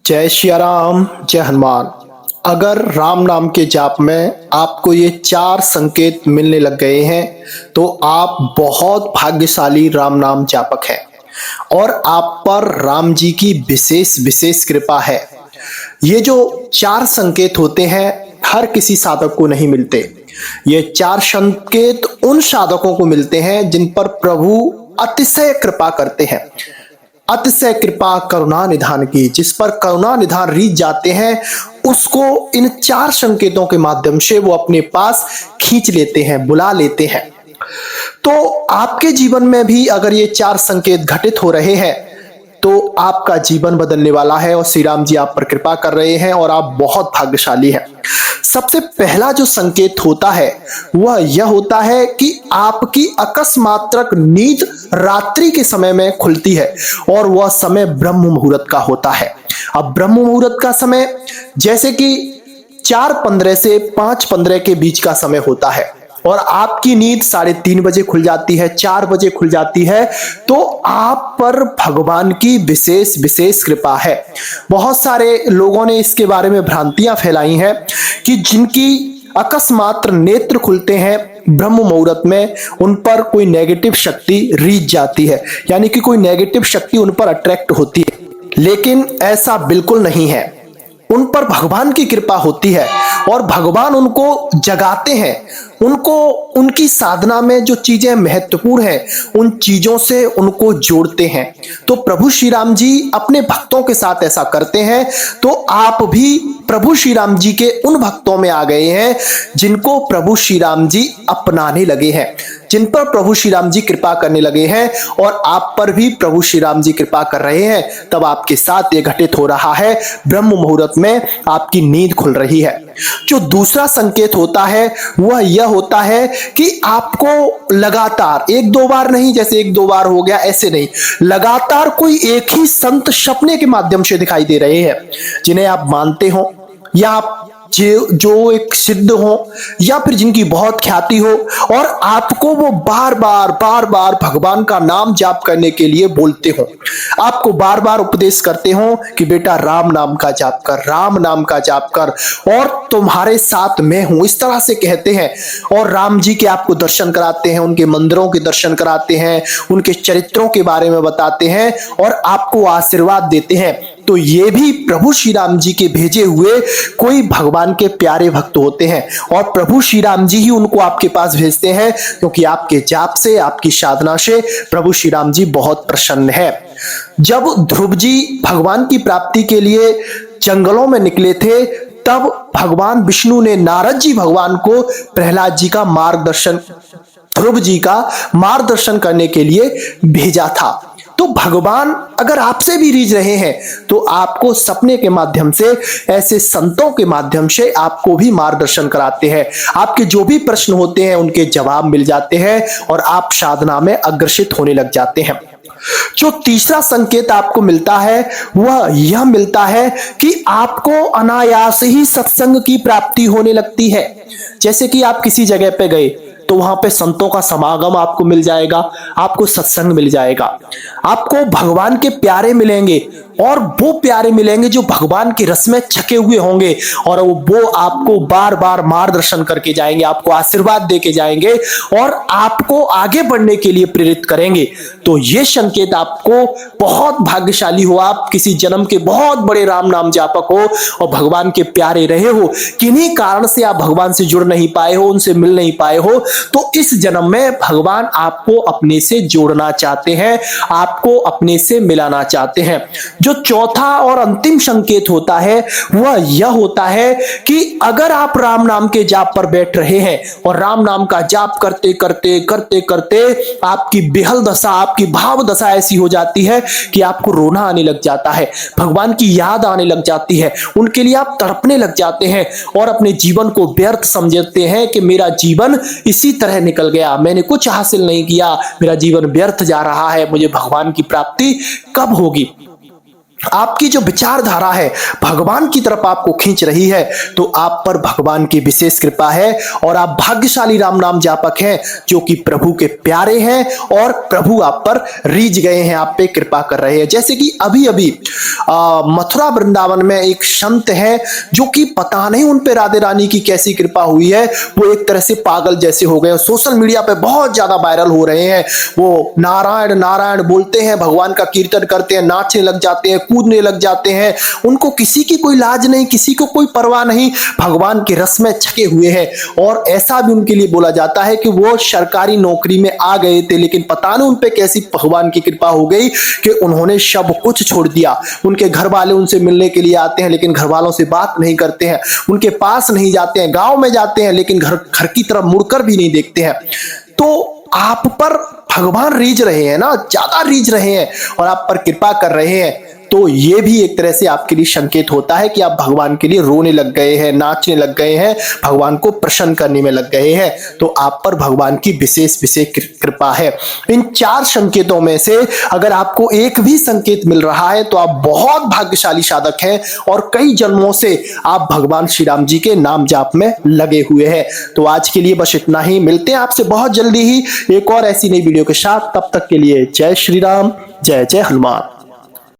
जय श्री राम, जय हनुमान। अगर राम नाम के जाप में आपको ये 4 संकेत मिलने लग गए हैं तो आप बहुत भाग्यशाली राम नाम जापक हैं और आप पर राम जी की विशेष विशेष कृपा है। ये जो 4 संकेत होते हैं हर किसी साधक को नहीं मिलते। ये 4 संकेत उन साधकों को मिलते हैं जिन पर प्रभु अतिशय कृपा करते हैं। अतिशय कृपा करुणा निधान की, जिस पर करुणा निधान रीझ जाते हैं उसको इन 4 संकेतों के माध्यम से वो अपने पास खींच लेते हैं, बुला लेते हैं। तो आपके जीवन में भी अगर ये 4 संकेत घटित हो रहे हैं तो आपका जीवन बदलने वाला है और श्री राम जी आप पर कृपा कर रहे हैं और आप बहुत भाग्यशाली हैं। सबसे पहला जो संकेत होता है वह यह होता है कि आपकी अकस्मात्रक नींद रात्रि के समय में खुलती है और वह समय ब्रह्म मुहूर्त का होता है। अब ब्रह्म मुहूर्त का समय जैसे कि 4:15 से 5:15 के बीच का समय होता है और आपकी नींद 3:30 बजे खुल जाती है, 4 बजे खुल जाती है, तो आप पर भगवान की विशेष विशेष कृपा है। बहुत सारे लोगों ने इसके बारे में भ्रांतियां फैलाई हैं कि जिनकी अकस्मात नेत्र खुलते हैं ब्रह्म मुहूर्त में उन पर कोई नेगेटिव शक्ति रीझ जाती है, यानी कि कोई नेगेटिव शक्ति उन पर अट्रैक्ट होती है। लेकिन ऐसा बिल्कुल नहीं है। उन पर भगवान की कृपा होती है और भगवान उनको जगाते हैं, उनको उनकी साधना में जो चीजें महत्वपूर्ण हैं उन चीजों से उनको जोड़ते हैं। तो प्रभु श्री राम जी अपने भक्तों के साथ ऐसा करते हैं। तो आप भी प्रभु श्री राम जी के उन भक्तों में आ गए हैं जिनको प्रभु श्री राम जी अपनाने लगे हैं, जिन पर प्रभु श्री राम जी कृपा करने लगे हैं और आप पर भी प्रभु श्री राम जी कृपा कर रहे हैं। तब आपके साथ ये घटित हो रहा है, ब्रह्म मुहूर्त में आपकी नींद खुल रही है। जो दूसरा संकेत होता है वह यह होता है कि आपको लगातार 1-2 बार नहीं, जैसे 1-2 बार हो गया ऐसे नहीं, लगातार कोई एक ही संत सपने के माध्यम से दिखाई दे रहे हैं जिन्हें आप मानते हो या आप जो एक सिद्ध हो या फिर जिनकी बहुत ख्याति हो और आपको वो बार बार भगवान का नाम जाप करने के लिए बोलते हो, आपको बार बार उपदेश करते हो कि बेटा राम नाम का जाप कर, राम नाम का जाप कर और तुम्हारे साथ मैं हूं, इस तरह से कहते हैं। और राम जी के आपको दर्शन कराते हैं, उनके मंदिरों के दर्शन कराते हैं, उनके चरित्रों के बारे में बताते हैं और आपको आशीर्वाद देते हैं। तो ये भी प्रभु श्री राम जी के भेजे हुए कोई भगवान के प्यारे भक्त होते हैं और प्रभु श्री राम जी ही उनको आपके पास भेजते हैं, क्योंकि आपके जाप से, आपकी साधना से प्रभु श्री राम जी बहुत प्रसन्न है। जब ध्रुव जी भगवान की प्राप्ति के लिए जंगलों में निकले थे तब भगवान विष्णु ने नारद जी भगवान को प्रहलाद जी का मार्गदर्शन, ध्रुव जी का मार्गदर्शन करने के लिए भेजा था। तो भगवान अगर आपसे भी रीझ रहे हैं तो आपको सपने के माध्यम से, ऐसे संतों के माध्यम से आपको भी मार्गदर्शन कराते हैं। आपके जो भी प्रश्न होते हैं उनके जवाब मिल जाते हैं और आप साधना में अग्रसित होने लग जाते हैं। जो तीसरा संकेत आपको मिलता है वह यह मिलता है कि आपको अनायास ही सत्संग की प्राप्ति होने लगती है। जैसे कि आप किसी जगह पे गए तो वहां पे संतों का समागम आपको मिल जाएगा, आपको सत्संग मिल जाएगा, आपको भगवान के प्यारे मिलेंगे और वो प्यारे मिलेंगे जो भगवान के रस में छके हुए होंगे और वो आपको बार बार मार्गदर्शन करके जाएंगे, आपको आशीर्वाद देके जाएंगे और आपको आगे बढ़ने के लिए प्रेरित करेंगे। तो ये संकेत आपको बहुत भाग्यशाली हो, आप किसी जन्म के बहुत बड़े राम नाम जापक हो और भगवान के प्यारे रहे हो, किन्हीं कारण से आप भगवान से जुड़ नहीं पाए हो, उनसे मिल नहीं पाए हो, तो इस जन्म में भगवान आपको अपने से जोड़ना चाहते हैं, आपको अपने से मिलाना चाहते हैं। जो चौथा और अंतिम संकेत होता है वह यह होता है कि अगर आप राम नाम के जाप पर बैठ रहे हैं और राम नाम का जाप करते करते करते करते आपकी बेहल दशा, आपकी भाव दशा ऐसी हो जाती है कि आपको रोना आने लग जाता है, भगवान की याद आने लग जाती है, उनके लिए आप तड़पने लग जाते हैं और अपने जीवन को व्यर्थ समझते हैं कि मेरा जीवन इसी तरह निकल गया, मैंने कुछ हासिल नहीं किया, मेरा जीवन व्यर्थ जा रहा है, मुझे भगवान की प्राप्ति कब होगी। आपकी जो विचारधारा है भगवान की तरफ आपको खींच रही है, तो आप पर भगवान की विशेष कृपा है और आप भाग्यशाली राम नाम जापक हैं जो कि प्रभु के प्यारे हैं और प्रभु आप पर रीझ गए हैं, आप पे कृपा कर रहे हैं। जैसे कि अभी अभी मथुरा वृंदावन में एक संत है जो कि पता नहीं उन पे राधे रानी की कैसी कृपा हुई है, वो एक तरह से पागल जैसे हो गए, सोशल मीडिया पे बहुत ज्यादा वायरल हो रहे हैं। वो नारायण नारायण बोलते हैं, भगवान का कीर्तन करते हैं, नाचने लग जाते हैं, कूदने लग जाते हैं, उनको किसी की कोई लाज नहीं, किसी को कोई परवाह नहीं, भगवान के रस में छके हुए हैं। और ऐसा भी उनके लिए बोला जाता है कि वो सरकारी नौकरी में आ गए थे, लेकिन पता नहीं उन पे कैसी भगवान की कृपा हो गई कि उन्होंने सब कुछ छोड़ दिया। उनके घर वाले उनसे मिलने के लिए आते हैं लेकिन घर वालों से बात नहीं करते हैं, उनके पास नहीं जाते हैं, गांव में जाते हैं लेकिन घर की तरफ मुड़कर भी नहीं देखते हैं। तो आप पर भगवान रीझ रहे हैं ना, ज्यादा रीझ रहे हैं और आप पर कृपा कर रहे हैं, तो ये भी एक तरह से आपके लिए संकेत होता है कि आप भगवान के लिए रोने लग गए हैं, नाचने लग गए हैं, भगवान को प्रसन्न करने में लग गए हैं, तो आप पर भगवान की विशेष कृपा है। इन 4 संकेतों में से अगर आपको एक भी संकेत मिल रहा है तो आप बहुत भाग्यशाली साधक हैं और कई जन्मों से आप भगवान श्री राम जी के नाम जाप में लगे हुए हैं। तो आज के लिए बस इतना ही, मिलते हैं आपसे बहुत जल्दी ही एक और ऐसी नई वीडियो के साथ। तब तक के लिए जय श्री राम, जय जय हनुमान।